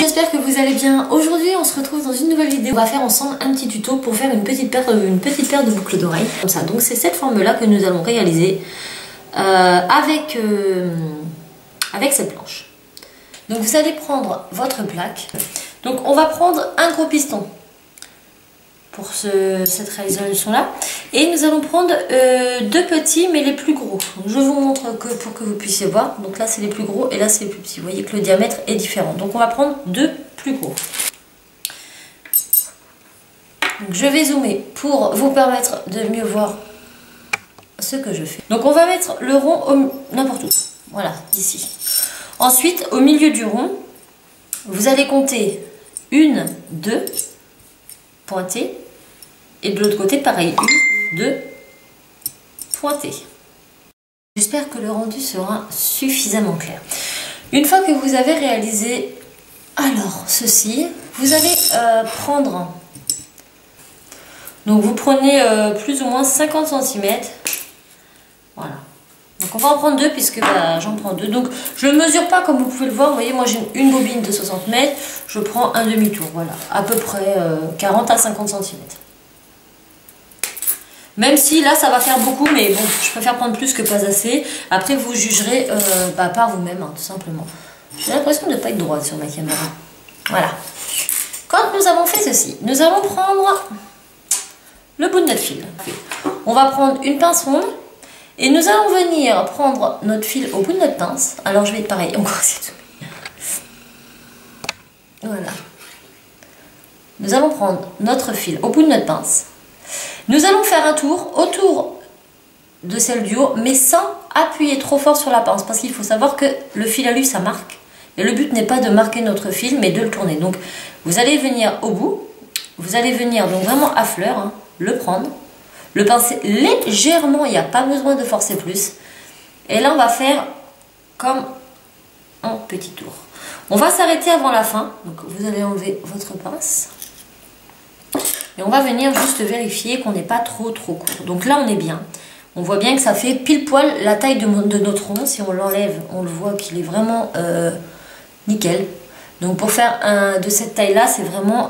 J'espère que vous allez bien. Aujourd'hui on se retrouve dans une nouvelle vidéo. On va faire ensemble un petit tuto pour faire une petite paire de boucles d'oreilles. Comme ça, donc c'est cette forme là que nous allons réaliser avec cette planche. Donc vous allez prendre votre plaque. Donc on va prendre un gros piston pour cette réalisation là. Et nous allons prendre deux petits mais les plus gros. Donc, je vous montre pour que vous puissiez voir. Donc là c'est les plus gros et là c'est les plus petits. Vous voyez que le diamètre est différent. Donc on va prendre deux plus gros. Donc, je vais zoomer pour vous permettre de mieux voir ce que je fais. Donc on va mettre le rond n'importe où. Voilà, ici. Ensuite, au milieu du rond, vous allez compter 1, 2 pointées. Et de l'autre côté, pareil, 1, 2 pointées. J'espère que le rendu sera suffisamment clair. Une fois que vous avez réalisé ceci, vous allez prendre... Donc vous prenez plus ou moins 50 cm. Voilà. Donc on va en prendre deux puisque j'en prends deux. Donc je ne mesure pas comme vous pouvez le voir. Vous voyez, moi j'ai une bobine de 60 mètres. Je prends un demi-tour. Voilà. À peu près 40 à 50 cm. Même si là ça va faire beaucoup, mais bon, je préfère prendre plus que pas assez. Après vous jugerez par vous-même, hein, tout simplement. J'ai l'impression de ne pas être droite sur ma caméra. Voilà. Quand nous avons fait ceci, nous allons prendre le bout de notre fil. On va prendre une pince ronde et nous allons venir prendre notre fil au bout de notre pince. Alors je vais pareil, encore c'est tout. Voilà. Nous allons prendre notre fil au bout de notre pince. Nous allons faire un tour autour de celle du haut, mais sans appuyer trop fort sur la pince, parce qu'il faut savoir que le fil à lui, ça marque. Et le but n'est pas de marquer notre fil, mais de le tourner. Donc, vous allez venir au bout, vous allez venir donc vraiment à fleur, hein, le prendre, le pincer légèrement, il n'y a pas besoin de forcer plus. Et là, on va faire comme un petit tour. On va s'arrêter avant la fin, donc vous allez enlever votre pince. Et on va venir juste vérifier qu'on n'est pas trop court. Donc là, on est bien. On voit bien que ça fait pile poil la taille de notre rond. Si on l'enlève, on le voit qu'il est vraiment nickel. Donc pour faire de cette taille-là, c'est vraiment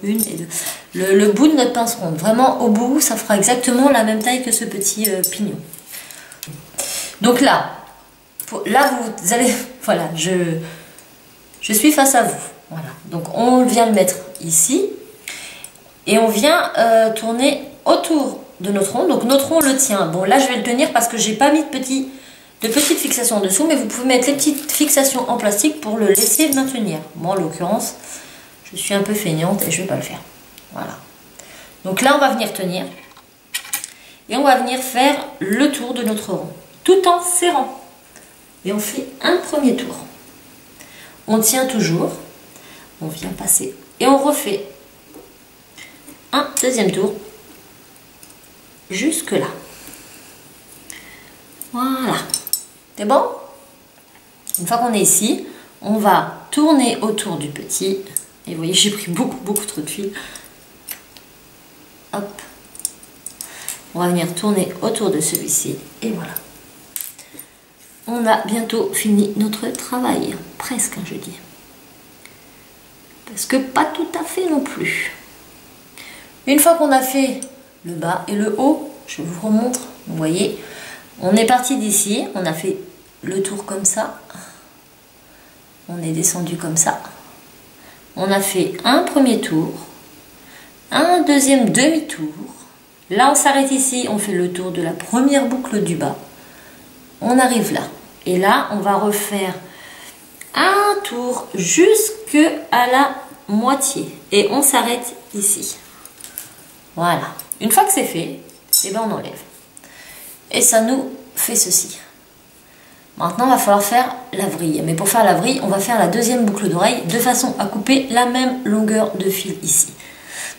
une et deux. Le bout de notre pince ronde. Vraiment au bout, ça fera exactement la même taille que ce petit pignon. Donc là, vous allez... Voilà, je suis face à vous. Voilà. Donc on vient le mettre ici. Et on vient tourner autour de notre rond. Donc notre rond le tient. Bon, là je vais le tenir parce que j'ai pas mis de petites fixations dessous. Mais vous pouvez mettre les petites fixations en plastique pour le laisser maintenir. Moi en l'occurrence, je suis un peu feignante et je vais pas le faire. Voilà. Donc là on va venir tenir. Et on va venir faire le tour de notre rond. Tout en serrant. Et on fait un premier tour. On tient toujours. On vient passer. Et on refait un deuxième tour jusque là. Voilà, c'est bon. Une fois qu'on est ici, on va tourner autour du petit. Et vous voyez, j'ai pris beaucoup trop de fil. Hop, on va venir tourner autour de celui-ci et voilà. On a bientôt fini notre travail, presque, hein, je dis, parce que pas tout à fait non plus. Une fois qu'on a fait le bas et le haut, je vous remontre, vous voyez, on est parti d'ici, on a fait le tour comme ça, on est descendu comme ça, on a fait un premier tour, un deuxième demi-tour, là on s'arrête ici, on fait le tour de la première boucle du bas, on arrive là, et là on va refaire un tour jusque à la moitié, et on s'arrête ici. Voilà. Une fois que c'est fait, eh ben on enlève. Et ça nous fait ceci. Maintenant, il va falloir faire la vrille. Mais pour faire la vrille, on va faire la deuxième boucle d'oreille de façon à couper la même longueur de fil ici.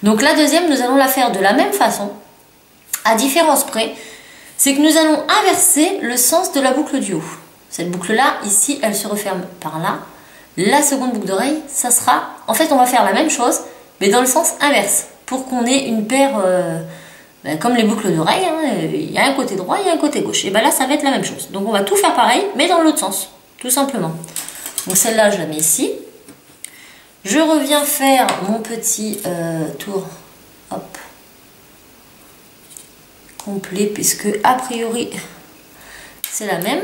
Donc la deuxième, nous allons la faire de la même façon, à différence près. C'est que nous allons inverser le sens de la boucle du haut. Cette boucle-là, ici, elle se referme par là. La seconde boucle d'oreille, ça sera... En fait, on va faire la même chose, mais dans le sens inverse. Pour qu'on ait une paire, comme les boucles d'oreilles, hein, il y a un côté droit, il y a un côté gauche. Et bien là, ça va être la même chose. Donc on va tout faire pareil, mais dans l'autre sens, tout simplement. Donc celle-là, je la mets ici. Je reviens faire mon petit tour, hop, complet, puisque a priori c'est la même.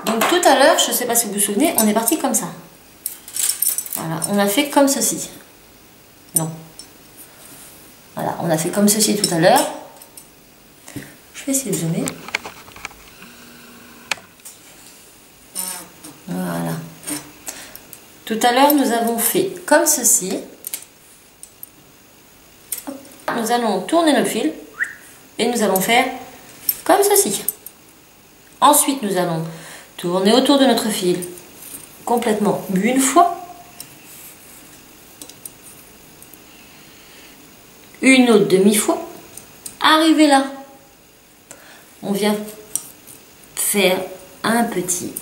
Donc tout à l'heure, je ne sais pas si vous vous souvenez, on est parti comme ça. Voilà, on a fait comme ceci. Non. Voilà, on a fait comme ceci tout à l'heure. Je vais essayer de zoomer. Voilà. Tout à l'heure, nous avons fait comme ceci. Nous allons tourner notre fil et nous allons faire comme ceci. Ensuite, nous allons tourner autour de notre fil complètement une fois. Une autre demi-fois. Arrivé là, on vient faire un petit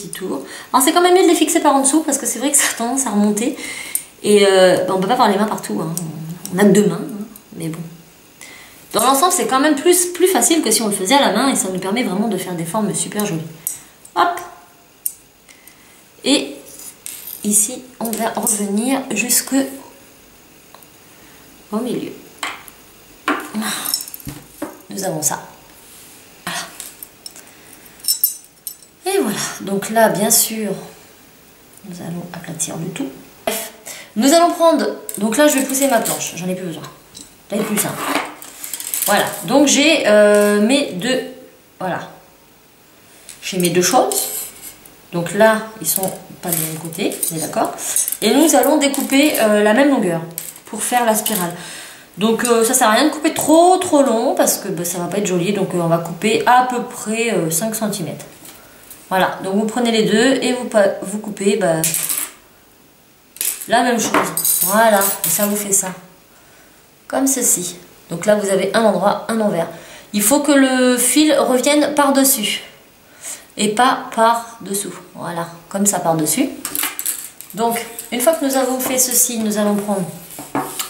tour. Alors c'est quand même mieux de les fixer par en dessous parce que c'est vrai que ça a tendance à remonter. Et on ne peut pas avoir les mains partout. Hein. On a que 2 mains, hein. Mais bon. Dans l'ensemble, c'est quand même plus facile que si on le faisait à la main et ça nous permet vraiment de faire des formes super jolies. Hop. Et ici, on va revenir jusque au milieu. Nous avons ça. Voilà. Et voilà. Donc là, bien sûr, nous allons aplatir le tout. Bref. Nous allons prendre... Donc là, je vais pousser ma planche. J'en ai plus besoin. Là, il est plus simple. Voilà, donc j'ai mes deux, voilà, j'ai mes 2 choses. Donc là, ils sont pas du même côté, on est d'accord. Et nous allons découper la même longueur pour faire la spirale. Donc ça sert à rien de couper trop long parce que ça va pas être joli. Donc on va couper à peu près 5 cm. Voilà, donc vous prenez les deux et vous coupez la même chose. Voilà, et ça vous fait ça. Comme ceci. Donc là, vous avez un endroit, un envers. Il faut que le fil revienne par-dessus et pas par-dessous. Voilà, comme ça par-dessus. Donc, une fois que nous avons fait ceci, nous allons prendre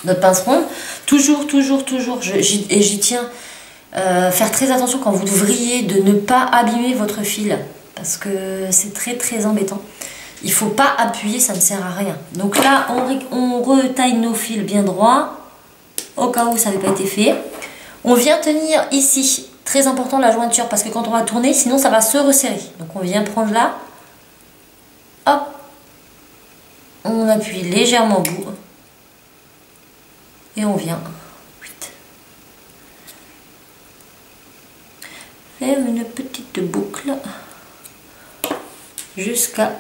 notre pince ronde. Toujours, et j'y tiens, faire très attention quand vous vrillez de ne pas abîmer votre fil parce que c'est très embêtant. Il ne faut pas appuyer, ça ne sert à rien. Donc là, on retaille nos fils bien droits. Au cas où ça n'avait pas été fait. On vient tenir ici, très important la jointure, parce que quand on va tourner, sinon ça va se resserrer. Donc on vient prendre là, hop, on appuie légèrement au bout, et on vient faire une petite boucle jusqu'à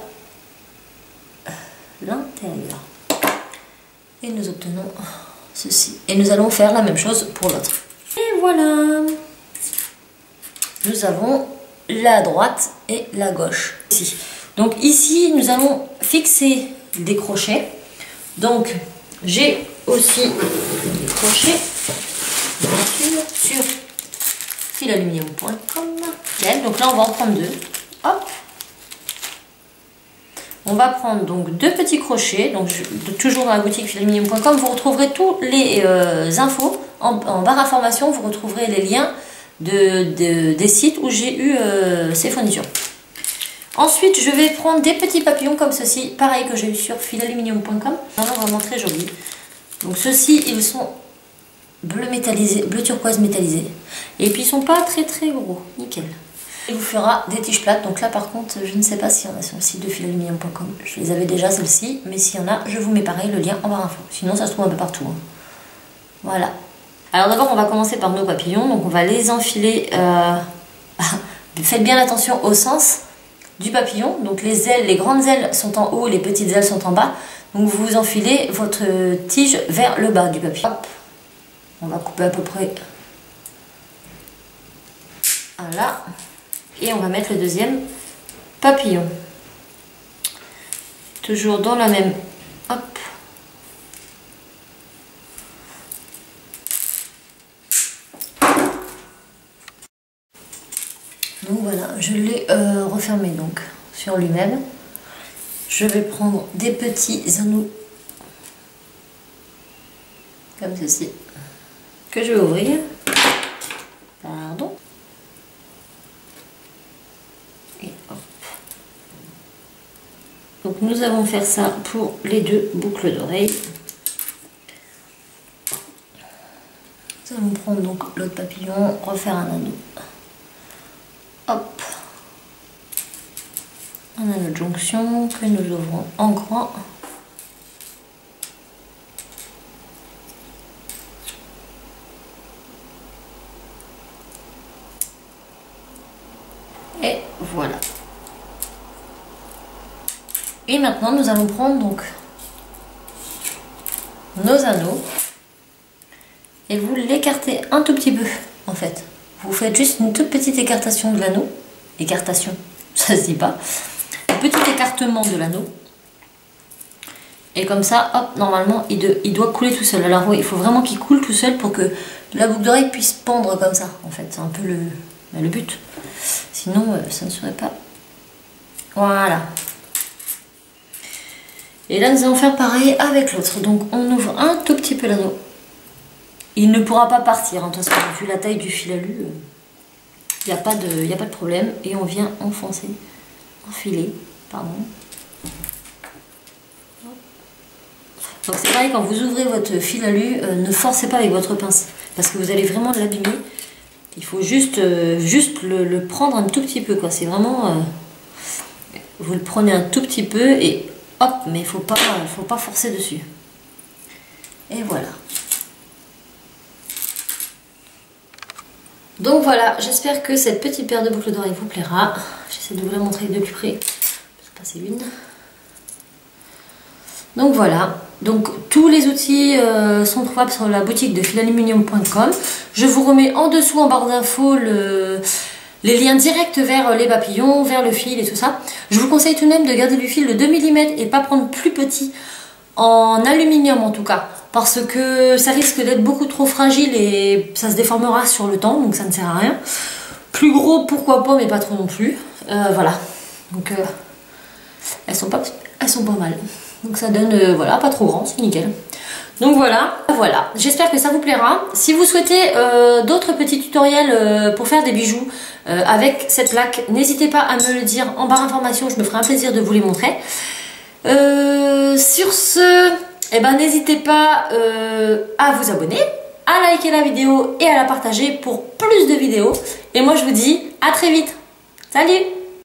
l'intérieur. Et nous obtenons ceci. Et nous allons faire la même chose pour l'autre. Et voilà. Nous avons la droite et la gauche. Ici. Donc ici, nous allons fixer des crochets. Donc, j'ai aussi des crochets sur filaluminium.com. Donc là, on va en prendre 2. Hop. On va prendre donc 2 petits crochets, donc toujours dans la boutique filaluminium.com. Vous retrouverez tous les infos en barre d'information. Vous retrouverez les liens des sites où j'ai eu ces fournitures. Ensuite, je vais prendre des petits papillons comme ceci, pareil que j'ai eu sur filaluminium.com. Vraiment très joli. Donc ceux-ci, ils sont bleu métallisé, bleu turquoise métallisé, et puis ils sont pas très gros, nickel. Il vous fera des tiges plates. Donc là par contre je ne sais pas s'il y en a sur le site de filaluminium.com. Je les avais déjà celles-ci, mais s'il y en a, je vous mets pareil le lien en barre info. Sinon ça se trouve un peu partout. Hein. Voilà. Alors d'abord on va commencer par nos papillons. Donc on va les enfiler. Faites bien attention au sens du papillon. Donc les ailes, les grandes ailes sont en haut, les petites ailes sont en bas. Donc vous enfilez votre tige vers le bas du papillon. Hop. On va couper à peu près. Voilà. Et on va mettre le deuxième papillon. Toujours dans la même... Hop. Donc voilà, je l'ai refermé donc sur lui-même. Je vais prendre des petits anneaux comme ceci que je vais ouvrir. Pardon. Et hop. nous allons faire ça pour les deux boucles d'oreilles. Nous allons prendre donc l'autre papillon, refaire un anneau. Hop. Un anneau de jonction que nous ouvrons en grand. Et voilà. Et maintenant nous allons prendre donc nos anneaux et vous l'écartez un tout petit peu en fait. Vous faites juste une toute petite écartation de l'anneau. Écartation, ça se dit pas. Un petit écartement de l'anneau. Et comme ça, hop, normalement il doit couler tout seul. Alors oui, il faut vraiment qu'il coule tout seul pour que la boucle d'oreille puisse pendre comme ça. En fait, c'est un peu le but. Sinon, ça ne serait pas. Voilà. Et là, nous allons faire pareil avec l'autre. Donc, on ouvre un tout petit peu l'anneau. Il ne pourra pas partir. Hein. De toute façon, vu la taille du fil alu, il n'y a pas de problème. Et on vient enfoncer, enfiler, pardon. Donc, c'est pareil, quand vous ouvrez votre fil alu, ne forcez pas avec votre pince. Parce que vous allez vraiment l'abîmer. Il faut juste le prendre un tout petit peu, quoi. C'est vraiment... vous le prenez un tout petit peu et... hop, mais il faut pas forcer dessus. Et voilà. Donc voilà, j'espère que cette petite paire de boucles d'oreilles vous plaira. J'essaie de vous la montrer de plus près. Je vais passer l'une. Donc voilà. Donc tous les outils sont trouvables sur la boutique de filaluminium.com. Je vous remets en dessous en barre d'infos les liens directs vers les papillons, vers le fil et tout ça. Je vous conseille tout de même de garder du fil de 2 mm et pas prendre plus petit, en aluminium en tout cas, parce que ça risque d'être beaucoup trop fragile et ça se déformera sur le temps, donc ça ne sert à rien. Plus gros, pourquoi pas, mais pas trop non plus. Voilà, donc elles sont pas mal. Donc ça donne, voilà, pas trop grand, c'est nickel. Donc voilà, j'espère que ça vous plaira. Si vous souhaitez d'autres petits tutoriels pour faire des bijoux avec cette plaque, n'hésitez pas à me le dire en barre d'informations, je me ferai un plaisir de vous les montrer. Sur ce, eh ben, n'hésitez pas à vous abonner, à liker la vidéo et à la partager pour plus de vidéos. Et moi je vous dis à très vite. Salut!